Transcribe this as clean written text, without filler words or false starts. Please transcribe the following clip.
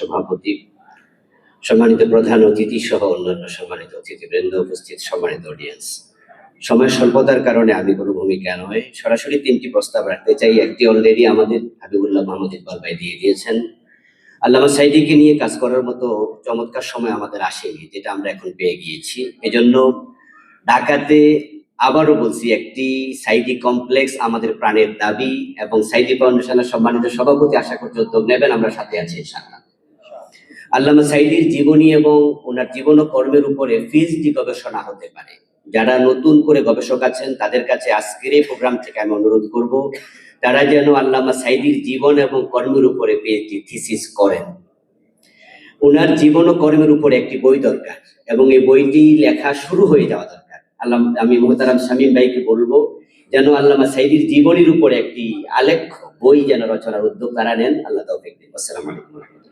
সহসভাপতি, সম্মানিত প্রধান অতিথি সহ অন্যান্য সম্মানিত অতিথিবৃন্দ, উপস্থিত সম্মানিত অডিয়েন্স। সময় স্বল্পতার কারণে আমি কোনো ভূমিকা নয়, সরাসরি 3টি প্রস্তাব রাখতে চাই। একটি অলরেডি আমাদের হাবিবুল্লাহ মাহমুদ ইকবাল ভাই দিয়ে দিয়েছেন। আল্লামা সাঈদীকে নিয়ে কাজ করার মতো চমৎকার সময় আমাদের আসেনি, যেটা আমরা এখন পেয়ে গিয়েছি। এজন্য ঢাকাতে আবারও বলছি, একটি সাঈদী কমপ্লেক্স আমাদের প্রাণের দাবি, এবং সাঈদী ফাউন্ডেশনের সম্মানিত সভাপতি আশা করছি উদ্যোগ নেবেন, আমরা সাথে আছি ইনশাআল্লাহ। আল্লামা সাঈদীর জীবনী এবং ওনার জীবন ও কর্মের উপরে পিএইচডি গবেষণা হতে পারে। যারা নতুন করে গবেষক আছেন তাদের কাছে আজকের এই প্রোগ্রাম থেকে আমি অনুরোধ করব, তারা যেন আল্লামা সাঈদীর জীবন এবং কর্মের উপরে পিএইচডি থিসিস করেন। ওনার জীবন ও কর্মের উপরে একটি বই দরকার, এবং এই বইটি লেখা শুরু হয়ে যাওয়া দরকার। আমি মোহতারাম শামীম ভাইকে বলবো যেন আল্লামা সাঈদীর জীবনীর উপরে একটি আলেখ্য বই যেন রচনার উদ্যোগ তারা নেন। আল্লাহ তাওফিক দিন। আসসালামু আলাইকুম।